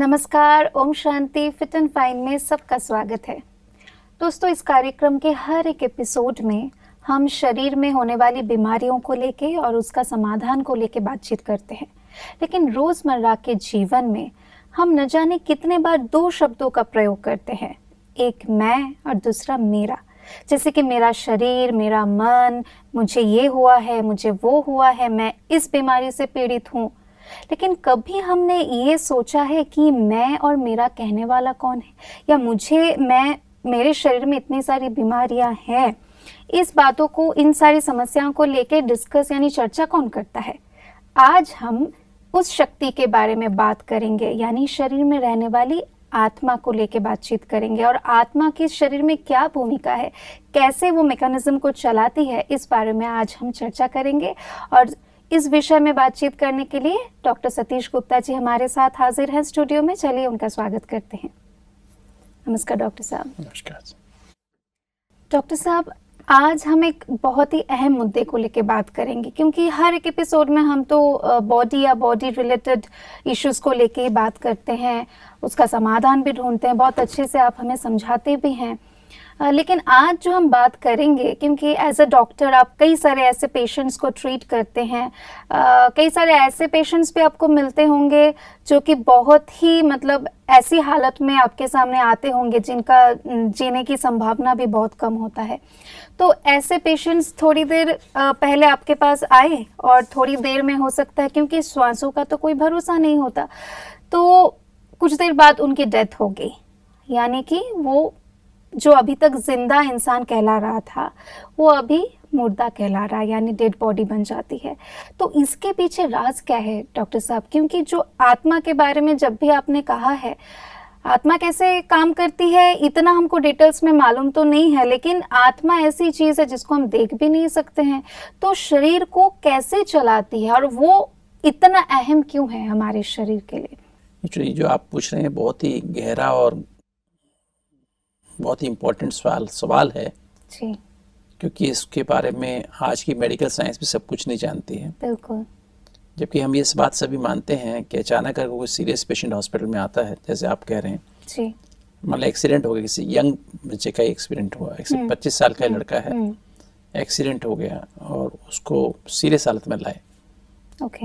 नमस्कार, Om Shanti. Fit and fine में सबका स्वागत है। दोस्तों, इस कार्यक्रम के हर एक एपिसोड में हम शरीर में होने वाली बीमारियों को लेके और उसका समाधान को लेके बातचीत करते हैं। लेकिन रोजमर्रा के जीवन में हम न जाने कितने बार दो शब्दों का प्रयोग करते हैं, एक मैं और दूसरा मेरा। जैसे कि मेरा शरीर, मेरा मन, मुझे ये हुआ है, मुझे वो हुआ है, मैं इस बीमारी से पीड़ित हूँ। लेकिन कभी हमने ये सोचा है कि मैं और मेरा कहने वाला कौन है, या मेरे शरीर में इतनी सारी बीमारियां हैं, इस बातों को, इन सारी समस्याओं को लेके डिस्कस यानी चर्चा कौन करता है? आज हम उस शक्ति के बारे में बात करेंगे, यानी शरीर में रहने वाली आत्मा को लेके बातचीत करेंगे। और आत्मा की शरीर में क्या भूमिका है, कैसे वो मैकेनिज्म को चलाती है, इस बारे में आज हम चर्चा करेंगे। और इस विषय में बातचीत करने के लिए डॉक्टर सतीश गुप्ता जी हमारे साथ हाजिर हैं स्टूडियो में। चलिए उनका स्वागत करते हैं। नमस्कार डॉक्टर साहब। नमस्कार डॉक्टर साहब, आज हम एक बहुत ही अहम मुद्दे को लेकर बात करेंगे, क्योंकि हर एक एपिसोड में हम तो बॉडी या बॉडी रिलेटेड इश्यूज को लेके बात करते हैं, उसका समाधान भी ढूंढते हैं, बहुत अच्छे से आप हमें समझाते भी हैं। लेकिन आज जो हम बात करेंगे, क्योंकि एज अ डॉक्टर आप कई सारे ऐसे पेशेंट्स को ट्रीट करते हैं, कई सारे ऐसे पेशेंट्स भी आपको मिलते होंगे जो कि बहुत ही ऐसी हालत में आपके सामने आते होंगे जिनका जीने की संभावना भी बहुत कम होता है। तो ऐसे पेशेंट्स थोड़ी देर पहले आपके पास आए और थोड़ी देर में हो सकता है, क्योंकि श्वासों का तो कोई भरोसा नहीं होता, तो कुछ देर बाद उनकी डेथ हो गई, यानी कि वो जो अभी तक जिंदा इंसान कहला रहा था वो अभी मुर्दा कहला रहा है, यानी डेड बॉडी बन जाती है। तो इसके पीछे राज क्या है डॉक्टर साहब? क्योंकि जो आत्मा के बारे में जब भी आपने कहा है, आत्मा कैसे काम करती है इतना हमको डिटेल्स में मालूम तो नहीं है, लेकिन आत्मा ऐसी चीज है जिसको हम देख भी नहीं सकते हैं। तो शरीर को कैसे चलाती है और वो इतना अहम क्यों है हमारे शरीर के लिए? एक्चुअली जो आप पूछ रहे हैं बहुत ही गहरा और बहुत ही इम्पोर्टेंट सवाल है जी। क्योंकि इसके बारे में आज की मेडिकल साइंस भी सब कुछ नहीं जानती है। बिल्कुल। जबकि हम ये इस बात सभी मानते हैं कि अचानक अगर कोई सीरियस पेशेंट हॉस्पिटल में आता है, जैसे आप कह रहे हैं जी, मतलब एक्सीडेंट हो गया, किसी यंग बच्चे का एक्सीडेंट हुआ, 25 साल का लड़का है, एक्सीडेंट हो गया और उसको सीरियस हालत में लाए,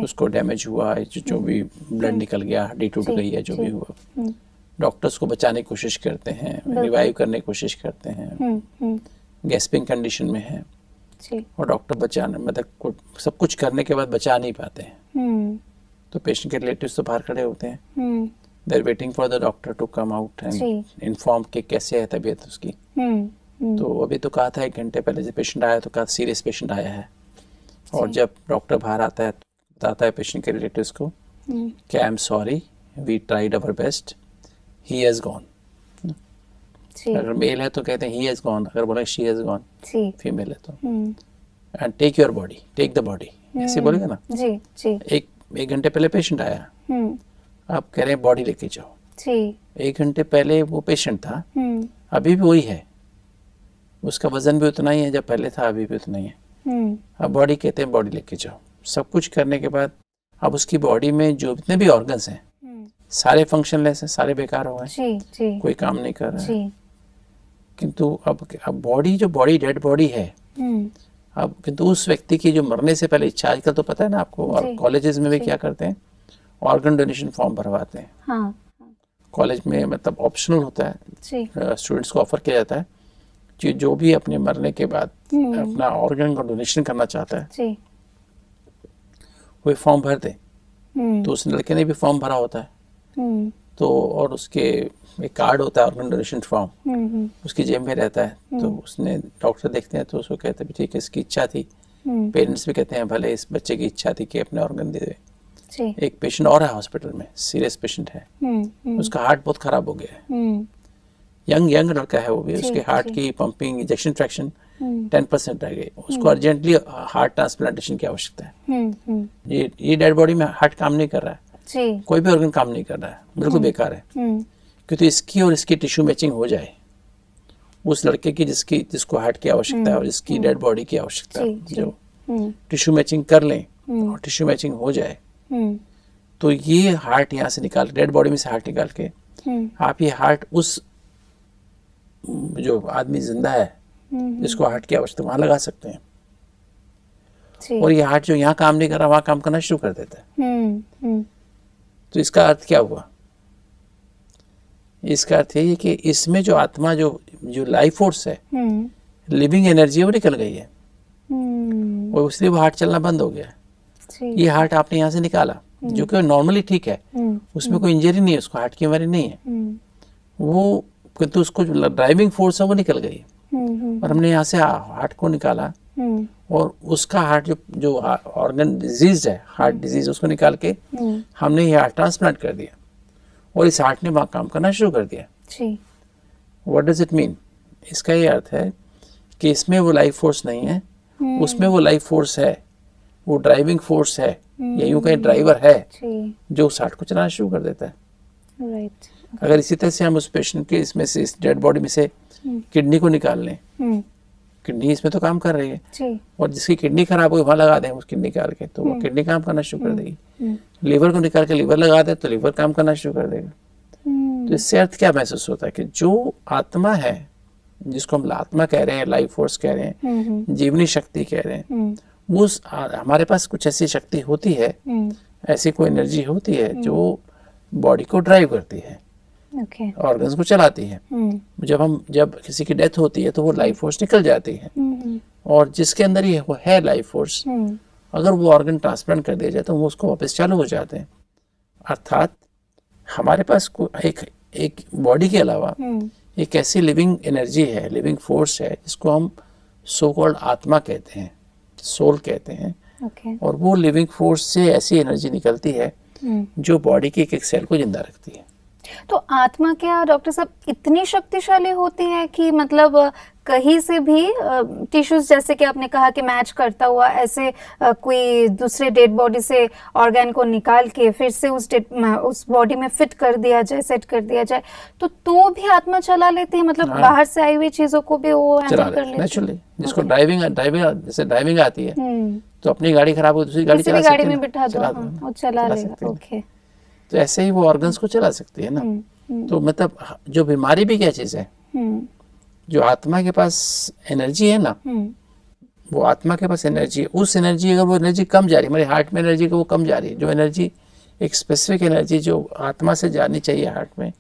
उसको डैमेज हुआ, जो भी ब्लड निकल गया, हड्डी टूट गई है, जो भी हुआ, डॉक्टर्स को बचाने की कोशिश करते हैं, रिवाइव करने की कोशिश करते हैं, गैस्पिंग कंडीशन में है और डॉक्टर बचाने सब कुछ करने के बाद बचा नहीं पाते हैं। तो पेशेंट के रिलेटिव्स तो बाहर खड़े होते हैं, they are waiting for the doctor to come out and inform के कैसे है तबीयत उसकी। तो अभी तो कहा था 1 घंटे पहले जब पेशेंट आया तो कहा सीरियस पेशेंट आया है, और जब डॉक्टर बाहर आता है तो बताता है पेशेंट के रिलेटिव्स को कि I am sorry, we tried our best, he has gone। अगर मेल है तो कहते हैं he has gone, अगर बोला she has gone, फीमेल है तो and take your body, take the body, ऐसे बोलेगा ना जी जी। एक घंटे पहले पेशेंट आया, आप कह रहे हैं बॉडी लेके जाओ जी। 1 घंटे पहले वो पेशेंट था, अभी भी वही है, उसका वजन भी उतना ही है जब पहले था, अभी भी उतना ही है। अब बॉडी कहते हैं बॉडी लेके जाओ। सब कुछ करने के बाद अब उसकी बॉडी में जो जितने भी ऑर्गन्स हैं सारे फंक्शनलेस हैं, सारे बेकार हो गए, कोई काम नहीं कर रहा है। किंतु अब बॉडी, जो बॉडी डेड बॉडी है, अब किंतु उस व्यक्ति की जो मरने से पहले इच्छा, आजकल तो पता है ना आपको, और कॉलेजेस में भी क्या करते हैं, ऑर्गन डोनेशन फॉर्म भरवाते हैं। हाँ। कॉलेज में ऑप्शनल होता है, स्टूडेंट्स को ऑफर किया जाता है कि जो भी अपने मरने के बाद अपना ऑर्गन का डोनेशन करना चाहता है वो फॉर्म भर दे। तो उस लड़के ने भी फॉर्म भरा होता है, तो और उसके एक कार्ड होता है ऑर्गन डोनेशन फॉर्म, उसकी जेब में रहता है। तो उसने, डॉक्टर देखते हैं तो उसको कहते हैं ठीक है, इसकी इच्छा थी, पेरेंट्स भी कहते हैं भले इस बच्चे की इच्छा थी कि अपने ऑर्गन दे दे। एक पेशेंट और है हॉस्पिटल में, सीरियस पेशेंट है, उसका हार्ट बहुत खराब हो गया है, यंग लड़का है वो भी, उसके हार्ट की पंपिंग, इंजेक्शन फ्रैक्शन 10% रह गई, उसको अर्जेंटली हार्ट ट्रांसप्लांटेशन की आवश्यकता है। ये डेड बॉडी में हार्ट काम नहीं कर रहा है, कोई भी ऑर्गन काम नहीं कर रहा है, बिल्कुल बेकार है। क्योंकि इसकी और इसकी टिश्यू मैचिंग हो जाए, उस लड़के की जिसको हार्ट की आवश्यकता है और इसकी डेड बॉडी की आवश्यकता है, जो टिश्यू मैचिंग कर लें और टिश्यू मैचिंग हो जाए तो ये हार्ट यहाँ से निकाल, डेड बॉडी में से हार्ट निकाल के आप ये हार्ट उस जो आदमी जिंदा है जिसको हार्ट की आवश्यकता वहां लगा सकते हैं, और ये हार्ट जो यहाँ काम नहीं कर रहा वहां काम करना शुरू कर देता है। तो इसका अर्थ क्या हुआ? इसका अर्थ ये है कि इसमें जो आत्मा जो लाइफ फोर्स है, लिविंग एनर्जी है, वो निकल गई है और इसलिए वो हार्ट चलना बंद हो गया है। ये हार्ट आपने यहाँ से निकाला जो कि नॉर्मली ठीक है, उसमें कोई इंजरी नहीं है, उसको हार्ट की बीमारी नहीं है, वो किंतु उसको जो ड्राइविंग फोर्स है वो निकल गई और हमने यहाँ से हार्ट को निकाला और उसका हार्ट जो ऑर्गन डिजीज है, हार्ट डिजीज, उसको निकाल के हमने ये हार्ट ट्रांसप्लांट कर दिया और इस हार्ट ने वहाँ काम करना शुरू कर दिया। What does it mean? इसका ये अर्थ है कि इसमें वो लाइफ फोर्स नहीं है, उसमें वो लाइफ फोर्स है, वो ड्राइविंग फोर्स है, या यूं कहीं ड्राइवर है जो उस हार्ट को चलाना शुरू कर देता है। अगर इसी तरह से हम उस पेशेंट के इसमें से, इस डेड बॉडी में से किडनी को निकाल लें, किडनी इसमें तो काम कर रही है, और जिसकी किडनी खराब हो वहां लगा दें उस किडनी निकाल के, तो वो किडनी काम करना शुरू कर देगी। लीवर को निकाल के लीवर लगा दे तो लीवर काम करना शुरू कर देगा। तो इससे अर्थ क्या महसूस होता है कि जो आत्मा है, जिसको हम आत्मा कह रहे हैं, लाइफ फोर्स कह रहे हैं, जीवनी शक्ति कह रहे हैं, वो हमारे पास कुछ ऐसी शक्ति होती है, ऐसी कोई एनर्जी होती है जो बॉडी को ड्राइव करती है, ऑर्गन्स को चलाती है। जब किसी की डेथ होती है तो वो लाइफ फोर्स निकल जाती है, और जिसके अंदर ये है लाइफ फोर्स, अगर वो ऑर्गन ट्रांसप्लांट कर दिया जाए तो वो उसको वापस चालू हो जाते हैं। अर्थात हमारे पास एक बॉडी के अलावा एक ऐसी लिविंग एनर्जी है, लिविंग फोर्स है, जिसको हम सो कॉल्ड आत्मा कहते हैं, सोल कहते हैं। और वो लिविंग फोर्स से ऐसी एनर्जी निकलती है जो बॉडी के एक सेल को जिंदा रखती है। तो आत्मा क्या डॉक्टर साहब इतनी शक्तिशाली होती है कि मतलब कहीं से भी टिश्यूज, जैसे कि आपने कहा कि मैच करता हुआ ऐसे कोई दूसरे डेड बॉडी से ऑर्गन को निकाल के फिर से उस बॉडी में फिट कर दिया जाए, सेट कर दिया जाए, तो भी आत्मा चला लेती है? मतलब बाहर से आई हुई चीजों को भी वो हैंडल कर लेती है नेचुरली। जिसको ड्राइविंग आती है तो अपनी गाड़ी खराब हो दूसरी गाड़ी में बिठा दो, वो चला लेगा। ओके, तो ऐसे ही वो ऑर्गन्स को चला सकती है ना। तो मतलब जो बीमारी भी क्या चीज है, जो आत्मा के पास एनर्जी है ना, वो आत्मा के पास एनर्जी है, उस एनर्जी, अगर वो एनर्जी कम जा रही है, हमारे हार्ट में एनर्जी वो कम जा रही है, जो एनर्जी एक स्पेसिफिक एनर्जी जो आत्मा से जानी चाहिए हार्ट में,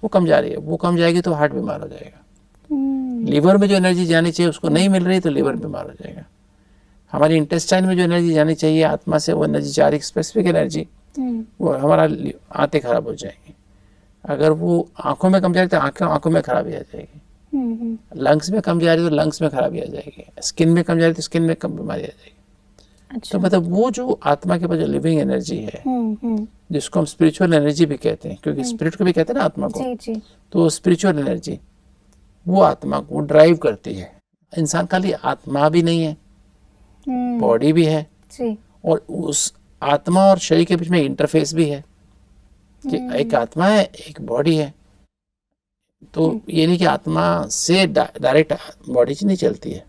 वो कम जा रही है, वो कम जाएगी तो हार्ट बीमार हो जाएगा। लीवर में जो एनर्जी जानी चाहिए उसको नहीं मिल रही तो लीवर बीमार हो जाएगा। हमारी इंटेस्टाइन में जो एनर्जी जानी चाहिए आत्मा से, वो एनर्जी जा रही, स्पेसिफिक एनर्जी, वो हमारा आंतें खराब हो जाएंगी। अगर वो आंखों में कम जा रही तो आंखों में खराबी आ जाएगी, लंग्स में कम जा रही तो लंग्स में खराबी आ जाएगी, स्किन में कम जा रही तो स्किन में कम बीमारी आ जाएगी। अच्छा। तो मतलब वो जो आत्मा के पास जो लिविंग एनर्जी है, जिसको हम स्पिरिचुअल एनर्जी भी कहते हैं, क्योंकि स्पिरिट को भी कहते हैं ना आत्मा को, तो स्पिरिचुअल एनर्जी वो आत्मा को ड्राइव करती है। इंसान खाली आत्मा भी नहीं है, बॉडी भी है, और उस आत्मा और शरीर के बीच में इंटरफेस भी है कि एक आत्मा है, एक बॉडी है। तो ये नहीं कि आत्मा से डायरेक्ट बॉडी नहीं चलती है।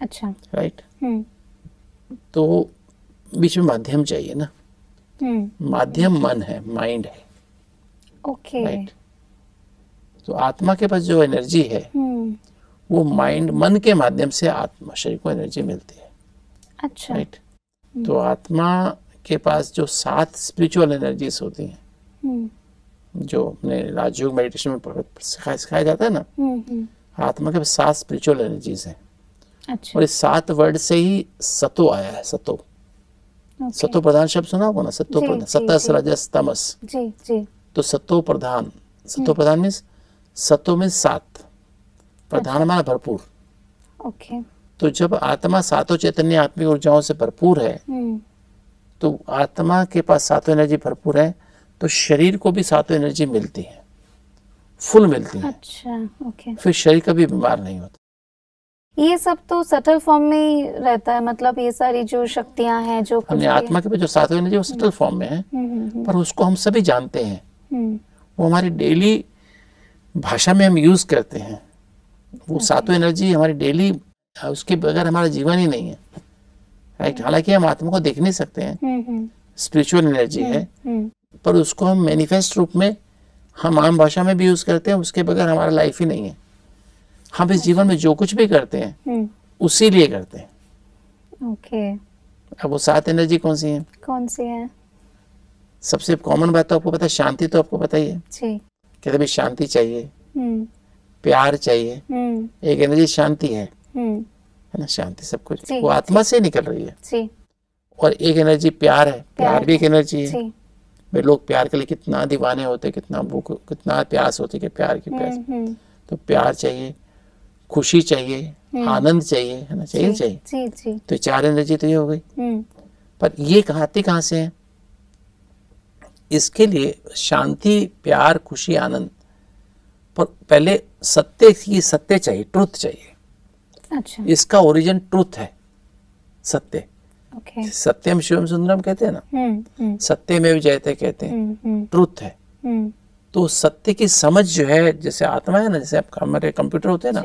अच्छा, राइट। तो बीच में माध्यम चाहिए ना, माध्यम मन है, माइंड है। Okay, right. तो आत्मा के पास जो एनर्जी है वो माइंड, मन के माध्यम से आत्मा शरीर को एनर्जी मिलती है। अच्छा, राइट। तो आत्मा के पास जो 7 स्पिरिचुअल एनर्जीज होती हैं, जो अपने राजयोग मेडिटेशन में सिखाया जाता है ना, आत्मा के पास 7 स्पिरिचुअल एनर्जीज हैं। अच्छा। और इस 7 वर्ड से ही सतो आया है। सतो, सतो प्रधान शब्द सुना होगा ना, सतो प्रधान, सतस रजस तमस। जी। तो सतो प्रधान, सतो प्रधान मीन्स, सतो में 7, प्रधान माना भरपूर। ओके। तो जब आत्मा 7 चैतन्य आत्मिक ऊर्जाओं से भरपूर है, तो आत्मा के पास 7 एनर्जी भरपूर है, तो शरीर को भी 7 एनर्जी मिलती है, फुल मिलती है। अच्छा, ओके। फिर शरीर कभी बीमार नहीं होता। ये सब तो सटल फॉर्म में ही रहता है, मतलब ये सारी जो शक्तियां हैं, जो हमने आत्मा के पास जो 7 एनर्जी वो सटल फॉर्म में है, पर उसको हम सभी जानते हैं, वो हमारी डेली भाषा में हम यूज करते हैं। वो 7 एनर्जी हमारी डेली, उसके बगैर हमारा जीवन ही नहीं है। राइट। हालांकि हम आत्मा को देख नहीं सकते हैं, स्पिरिचुअल एनर्जी है, पर उसको हम मैनिफेस्ट रूप में, हम आम भाषा में भी यूज करते हैं, उसके बगैर हमारा लाइफ ही नहीं है। हम इस जीवन में जो कुछ भी करते हैं उसी लिए करते हैं। ओके। अब वो 7 एनर्जी कौन सी है? कौन सी है? सबसे कॉमन बात तो आपको पता है, शांति तो आपको पता ही है जी। कहते भाई शांति चाहिए, प्यार चाहिए, एक एनर्जी शांति है ना, शांति सब कुछ वो आत्मा से निकल रही है जी। और एक एनर्जी प्यार है, प्यार भी एक एनर्जी है। भाई लोग प्यार के लिए कितना दीवाने होते, कितना भूख, कितना प्यास होती है कि प्यार की प्यास। तो प्यार चाहिए, खुशी चाहिए, आनंद चाहिए, है ना, चाहिए चाहिए। तो 4 एनर्जी तो ये हो गई। पर ये आती कहाँ से है? इसके लिए शांति, प्यार, खुशी, आनंद, पर पहले सत्य चाहिए, ट्रुथ चाहिए। अच्छा। इसका ओरिजिन ट्रुथ है, सत्य। ओके। सत्यम शिवम सुंदरम कहते हैं ना, सत्य में भी जयते कहते हैं, ट्रुथ है। तो सत्य की समझ जो है, जैसे आत्मा है ना, जैसे आपका हमारे कंप्यूटर होते हैं ना,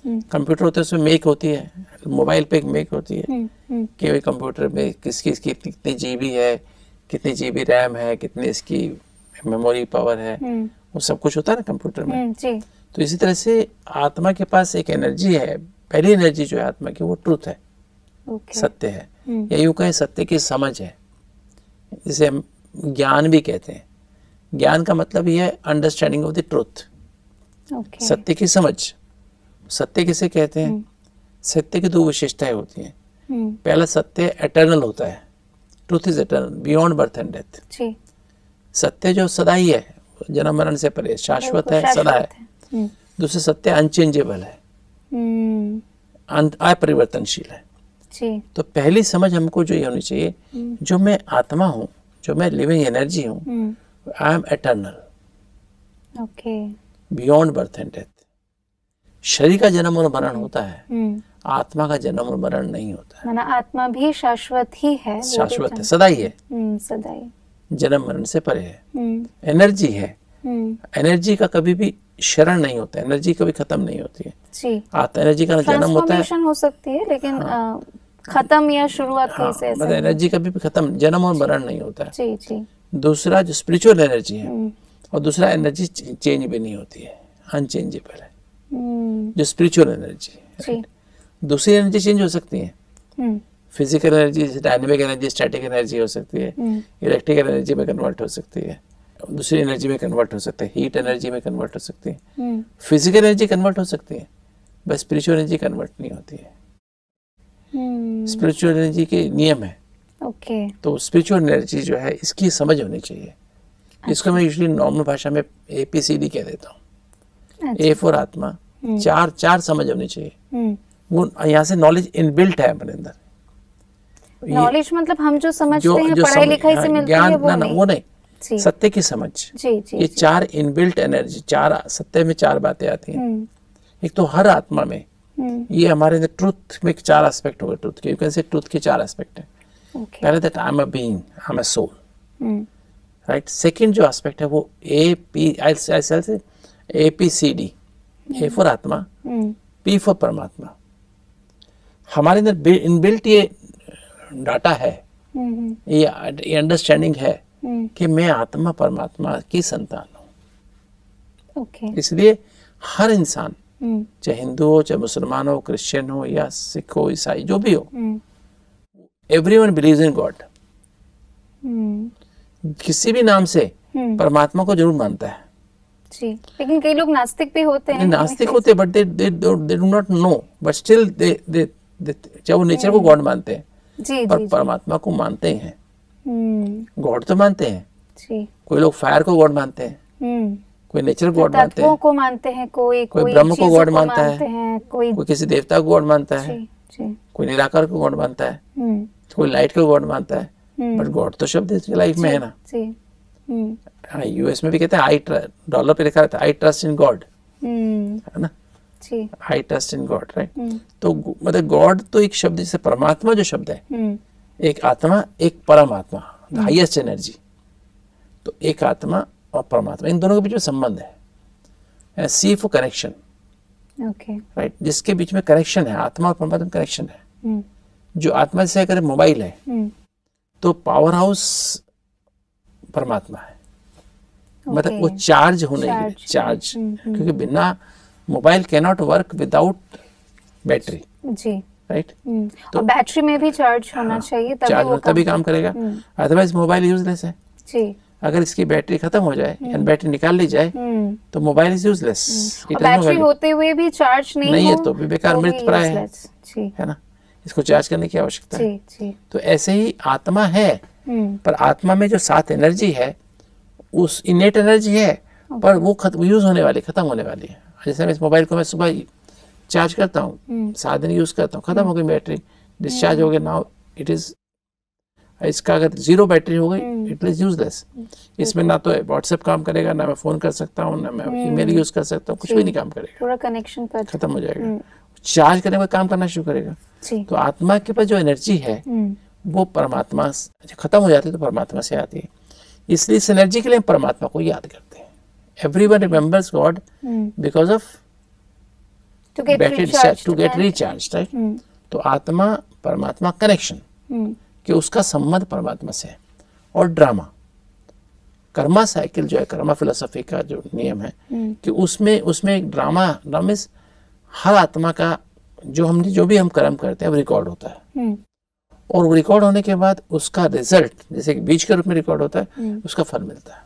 कंप्यूटर होते हैं उसमें मेक होती है, मोबाइल पे एक मेक होती है कि कंप्यूटर में किसकी कितनी जीबी है, कितनी जीबी रैम है, कितनी इसकी मेमोरी पावर है, वो सब कुछ होता है ना कंप्यूटर में। तो इसी तरह से आत्मा के पास एक एनर्जी है, पहली एनर्जी जो है आत्मा की वो ट्रुथ है, सत्य है, या यूं कहें सत्य की समझ है, जिसे हम ज्ञान भी कहते हैं। ज्ञान का मतलब ये है अंडरस्टैंडिंग ऑफ द ट्रुथ, सत्य की समझ। सत्य किसे कहते हैं? सत्य की 2 विशेषताएं होती हैं। पहला, सत्य एटर्नल होता है, truth is eternal, beyond birth and death. सत्य जो सदा ही है, जन्म मरण से परे, शाश्वत है, सदा है। दूसरा, सत्य अनचेंजेबल है, अपरिवर्तनशील है। तो पहली समझ हमको जो ये होनी चाहिए, जो मैं आत्मा हूँ, जो मैं लिविंग एनर्जी हूँ, I am eternal, beyond birth and death. शरीर का जन्म और मरण होता है, आत्मा का जन्म और मरण नहीं होता है। आत्मा भी शाश्वत ही है, शाश्वत है, सदा ही है, सदा ही, जन्म मरण से परे है। एनर्जी है, एनर्जी का कभी भी क्षरण नहीं होता, एनर्जी कभी खत्म नहीं होती है। एनर्जी का जन्म होता है, हो सकती है, लेकिन खत्म या शुरुआत कैसे? मतलब एनर्जी कभी भी खत्म, जन्म और मरण नहीं होता है। जी जी। दूसरा जो स्पिरिचुअल एनर्जी है, और दूसरा एनर्जी चेंज भी नहीं होती है, अनचेंजेबल है जो स्पिरिचुअल एनर्जी है। दूसरी एनर्जी चेंज हो सकती है, physical energy, dynamic energy, static energy हो सकती है, इलेक्ट्रिकल एनर्जी में कन्वर्ट हो सकती है, दूसरी एनर्जी में कन्वर्ट हो सकती है, हीट एनर्जी में कन्वर्ट हो सकती है, फिजिकल एनर्जी कन्वर्ट हो सकती है, बस स्पिरिचुअल एनर्जी कन्वर्ट नहीं होती है। स्पिरिचुअल एनर्जी के नियम है। तो स्पिरिचुअल एनर्जी जो है, इसकी समझ होनी चाहिए। इसको मैं यूजुअली नॉर्मल भाषा में APCD कह देता हूँ। A फॉर आत्मा, चार समझ होनी चाहिए। वो यहाँ से नॉलेज इनबिल्ट है अपने अंदर। नॉलेज मतलब हम जो समझते हैं, पढ़ाई लिखाई से मिलती है, वो नहीं, सत्य की समझ। ये 4 इनबिल्ट एनर्जी, 4 सत्य में 4 बातें आती हैं। एक तो हर आत्मा में, ये हमारे अंदर ट्रुथ में 4 एस्पेक्ट हो गए। ट्रुथ के, यू कैन से ट्रुथ के 4 एस्पेक्ट है। पहले that I am a being, I am a soul, right. Second जो एस्पेक्ट है वो APCD, A for atma, P for paramatma. हमारे अंदर इनबिल्ट ये डाटा है, ये अंडरस्टैंडिंग है कि मैं आत्मा परमात्मा की संतान हूँ। इसलिए हर इंसान, चाहे हिंदू हो, चाहे मुसलमान हो, क्रिश्चियन हो, या सिख हो, ईसाई, जो भी हो, एवरीवन बिलीव्स इन गॉड। किसी भी नाम से परमात्मा को जरूर मानता है। जी, लेकिन कई लोग नास्तिक भी होते हैं। नास्तिक होते हैं, but they do not know, but still they चाहे वो नेचर को गॉड मानते हैं, जी, पर जी, परमात्मा को मानते ही हैं। गॉड तो मानते हैं जी। कोई लोग फायर को गॉड मानते हैं, कोई नेचर को गॉड मानते हैं, को मानते हैं, कोई ब्रह्म को गॉड मानता है, कोई किसी देवता को गॉड मानता है, कोई निराकार को गॉड मानता है, कोई लाइट को गॉड मानता है। बट गॉड तो शब्द इसकी लाइफ में है ना। US में भी कहते हैं, डॉलर पे लिखा रहता है, आई ट्रस्ट इन गॉड, है ना, I trust in God, right. तो मतलब गॉड तो एक शब्द, जैसे परमात्मा जो शब्द है, एक आत्मा, एक परमात्मा, हाईएस्ट एनर्जी। तो एक आत्मा और परमात्मा, इन दोनों के बीच में संबंध है। C फॉर कनेक्शन, राइट, जिसके बीच में कनेक्शन है, आत्मा और परमात्मा कनेक्शन है। जो आत्मा जैसे अगर मोबाइल है, तो पावर हाउस परमात्मा है। मतलब वो चार्ज होने के चार्ज, क्योंकि बिना mobile can not work without battery जी, राइट। तो बैटरी में भी चार्ज होना चाहिए तभी काम करेगा, अदरवाइज मोबाइल यूजलेस है जी। अगर इसकी बैटरी खत्म हो जाए या बैटरी निकाल ली जाए तो मोबाइल इज यूजलेस। बैटरी होते हुए भी चार्ज नहीं है तो भी बेकार मृत प्राय है ना, इसको चार्ज करने की आवश्यकता है। तो ऐसे ही आत्मा है, पर आत्मा में जो 7 एनर्जी है उस इनेट एनर्जी है, पर वो यूज होने वाली, खत्म होने वाली है। जैसे मैं इस मोबाइल को मैं सुबह चार्ज करता हूँ, 7 दिन यूज करता हूँ, खत्म हो गई बैटरी, डिस्चार्ज हो गया, नाउ इट इज, इसका अगर 0 बैटरी हो गई इट इज यूजलेस। इसमें ना तो व्हाट्सएप काम करेगा, ना मैं फोन कर सकता हूँ, ना मैं ईमेल यूज कर सकता हूँ, कुछ भी नहीं काम करेगा, पूरा कनेक्शन खत्म हो जाएगा। चार्ज करने में काम करना शुरू करेगा। तो आत्मा के पास जो एनर्जी है वो परमात्मा खत्म हो जाती है, तो परमात्मा से आती है। इसलिए इस एनर्जी के लिए परमात्मा को याद करते हैं। Everyone remembers God because of battery to get recharge, right. तो आत्मा परमात्मा कनेक्शन कि उसका संबंध परमात्मा से है। और ड्रामा, कर्मा साइकिल जो है, कर्मा फिलोसफी का जो नियम है कि उसमें एक ड्रामा हर आत्मा का जो भी हम कर्म करते हैं वो रिकॉर्ड होता है, और वो रिकॉर्ड होने के बाद उसका रिजल्ट जैसे बीज के रूप में रिकॉर्ड होता है, उसका फल मिलता है,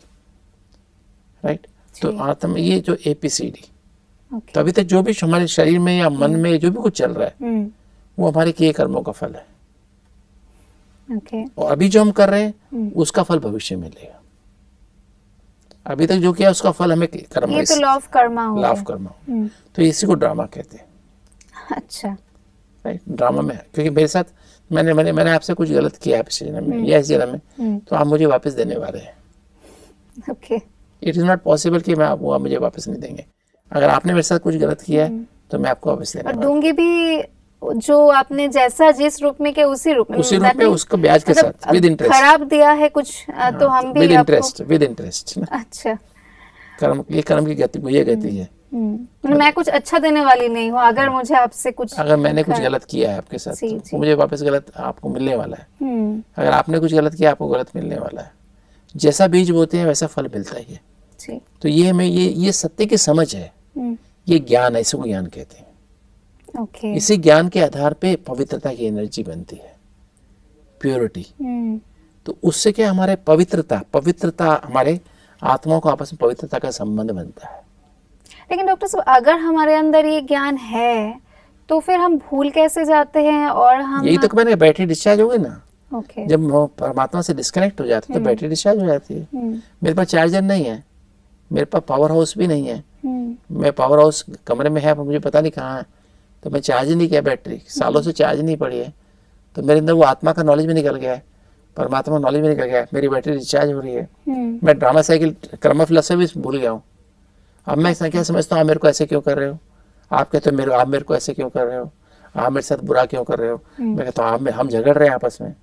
राइट। तो आत्मा ये जो APCD, तो अभी तक जो भी हमारे शरीर में या मन में जो भी कुछ चल रहा है वो हमारे किए कर्मों का फल है। और अभी जो हम कर रहे हैं उसका फल भविष्य में मिलेगा। अभी तक जो किया उसका फल हमें कर्म, ये तो लॉ ऑफ कर्मा हो, लॉ ऑफ कर्मा। तो इसी को ड्रामा कहते हैं। अच्छा, राइट। ड्रामा में क्योंकि मेरे साथ मैंने आपसे कुछ गलत किया है पिछले जन्म में या इस जन्म में, तो आप मुझे वापस देने वाले हैं। Okay, it is not possible कि मैं आपको आप मुझे वापस नहीं देंगे। अगर आपने मेरे साथ कुछ गलत किया है तो मैं आपको वापस देने वाला दूंगी भी, जो आपने जैसा जिस रूप में किया उसी रूप में उसको ब्याज के साथ विद इंटरेस्ट। खराब दिया है कुछ तो हम भी विद इंटरेस्ट। अच्छा, कर्म की गति ये गति है। मैं कुछ अच्छा देने वाली नहीं हूँ। अगर मुझे आपसे कुछ, अगर मैंने कुछ गलत किया है आपके साथ तो मुझे वापस गलत आपको मिलने वाला है। अगर आपने कुछ गलत किया आपको गलत मिलने वाला है। जैसा बीज बोते हैं वैसा फल मिलता ही है। तो ये हमें ये सत्य की समझ है, ये ज्ञान है, इसको ज्ञान कहते हैं। इसी ज्ञान के आधार पे पवित्रता की एनर्जी बनती है, प्योरिटी। तो उससे क्या हमारे पवित्रता हमारे आत्माओं को आपस में पवित्रता का संबंध बनता है। लेकिन डॉक्टर साहब, अगर हमारे अंदर ये ज्ञान है तो फिर हम भूल कैसे जाते हैं? और हम यही तो मैंने बैटरी डिस्चार्ज हो गई ना। जब परमात्मा से डिस्कनेक्ट हो जाते तो बैटरी डिस्चार्ज हो जाती है। मेरे पास चार्जर नहीं है, मेरे पास पावर हाउस भी नहीं है। मैं पावर हाउस कमरे में है पर मुझे पता नहीं कहाँ है, तो मैं चार्ज नहीं किया, बैटरी सालों से चार्ज नहीं पड़ी है, तो मेरे अंदर वो आत्मा का नॉलेज भी निकल गया है, परमात्मा नॉलेज भी निकल गया है, मेरी बैटरी डिस्चार्ज हो रही है। मैं ड्रामा साइकिल कर्म फिलॉसफी भूल गया हूँ। अब मैं क्या समझता हूँ, आप मेरे को ऐसे क्यों कर रहे हो? आप कहते हो आप मेरे को ऐसे क्यों कर रहे हो? आप मेरे साथ बुरा क्यों कर रहे हो? मैं कहता हूँ हम झगड़ रहे हैं आपस में,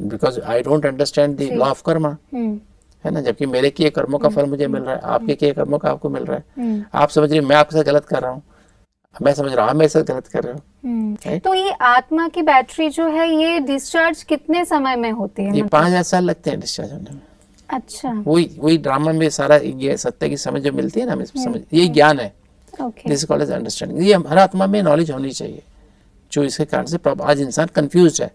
because I don't understand the law of Karma, है ना। जबकि मेरे किए कर्मों का फल मुझे मिल रहा है, आपके किए कर्मों का आपको मिल रहा है। आप समझ रहे मैं आपके साथ गलत कर रहा हूँ, मैं समझ रहा हूँ आप मेरे साथ गलत कर रहे हो। तो ये आत्मा की बैटरी जो है ये डिस्चार्ज कितने समय में होती है? ये 5000 साल लगते हैं डिस्चार्ज होने में। अच्छा, वही ड्रामा में सारा ये सत्य की समझ जो मिलती है ना, हमें समझ, ये ज्ञान है। This is called as understanding. ये हर आत्मा में नॉलेज होनी चाहिए, जो इसके कारण से आज इंसान कंफ्यूज है।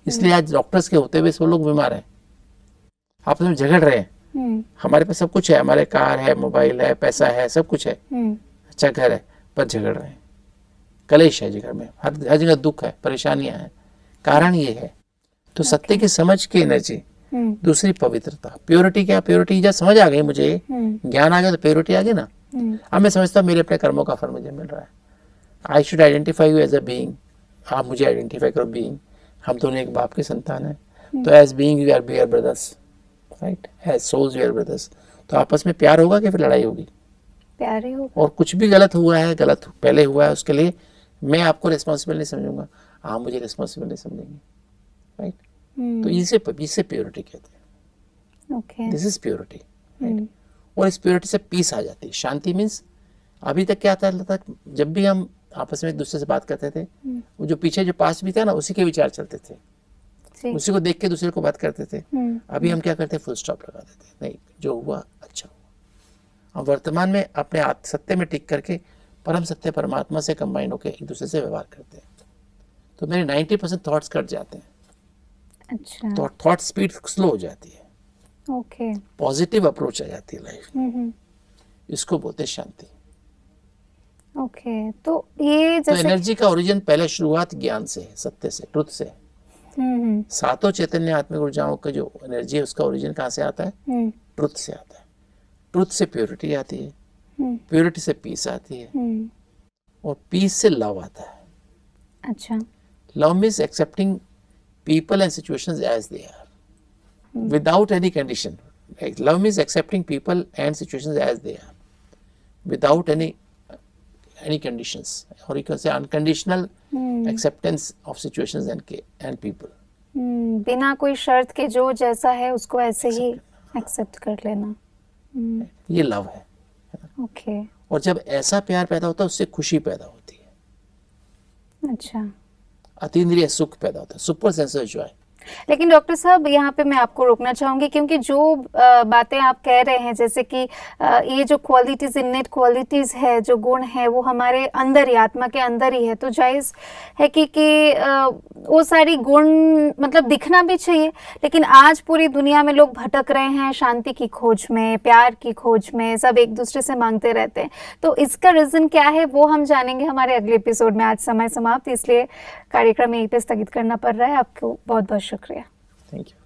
इसलिए आज डॉक्टर्स के होते हुए सब लोग बीमार हैं, आपस में झगड़ रहे हैं। हमारे पास सब कुछ है, हमारे कार है, मोबाइल है, पैसा है, सब कुछ है, अच्छा घर है, पर झगड़ रहे हैं। कलेश है घर में, हर जगह दुख है, परेशानियां हैं। कारण ये है। तो सत्य की समझ की एनर्जी, दूसरी पवित्रता, प्योरिटी। क्या प्योरिटी? जब समझ आ गई मुझे, ज्ञान आ गया तो प्योरिटी आ गई ना। अब मैं समझता हूँ मेरे अपने कर्मों का फल मुझे मिल रहा है। I should identify you as a being, आप मुझे आइडेंटिफाई करो बीइंग। हम दोनों एक बाप के संतान हैं, तो as being you are bear brothers, right, as souls you are brothers. तो आपस में प्यार होगा कि फिर लड़ाई होगी? प्यार ही होगा। और कुछ भी गलत हुआ है, गलत पहले हुआ है, उसके लिए मैं आपको रिस्पॉन्सिबल नहीं समझूंगा, आप मुझे रिस्पॉन्सिबल नहीं समझेंगे, राइट। तो इसे प्योरिटी कहते हैं। This is purity, right. और इस प्योरिटी से पीस आ जाती है, शांति। मीन्स अभी तक क्या आता था, जब भी हम आपस में एक दूसरे से बात करते थे, वो जो पीछे जो पास्ट भी था ना, उसी के विचार चलते थे। उसी को देख के दूसरे को बात करते थे। अभी हम क्या करते हैं, फुल स्टॉप लगा देते हैं, नहीं जो हुआ अच्छा हुआ। हम वर्तमान में अपने सत्य में टिक करके परम सत्य परमात्मा से कंबाइन होकर एक दूसरे से व्यवहार करते हैं, तो मेरे 90% थॉट्स कट जाते हैं। अच्छा। तो थॉट स्पीड स्लो हो जाती है। ओके। पॉजिटिव अप्रोच आ जाती है लाइफ में। इसको बोलते हैं शांति। ओके। तो ये तो एनर्जी का ओरिजिन पहले शुरुआत ज्ञान से है, सत्य से, ट्रुथ से। सातों चैतन्य आत्मिक ऊर्जाओं का जो एनर्जी है उसका ओरिजिन कहाँ से आता है? ट्रुथ से आता है। ट्रुथ से प्योरिटी आती है, प्योरिटी से पीस आती है, और पीस से लव आता है। अच्छा। Love means accepting people and situations as they are, without any condition. Love means accepting people and situations as they are, without any conditions, or you can say unconditional acceptance of situations and people. बिना कोई शर्त के जो जैसा है उसको ऐसे ही accept कर लेना, ये लव है। ओके। और जब ऐसा प्यार पैदा होता है उससे खुशी पैदा होती है। अच्छा। अतीन्द्रिय सुख पैदा होता है, सुपर सेंसर जॉय। लेकिन डॉक्टर साहब यहाँ पे मैं आपको रोकना चाहूंगी, क्योंकि जो बातें आप कह रहे हैं, जैसे कि ये जो क्वालिटीज, इननेट क्वालिटीज है, जो गुण है वो हमारे अंदर ही, आत्मा के अंदर ही है, तो जायज़ है कि वो सारी गुण मतलब दिखना भी चाहिए। लेकिन आज पूरी दुनिया में लोग भटक रहे हैं शांति की खोज में, प्यार की खोज में, सब एक दूसरे से मांगते रहते हैं। तो इसका रीज़न क्या है वो हम जानेंगे हमारे अगले एपिसोड में। आज समय समाप्त, इसलिए कार्यक्रम यहीं पे स्थगित करना पड़ रहा है। आपको बहुत बहुत शुक्रिया। Thank you.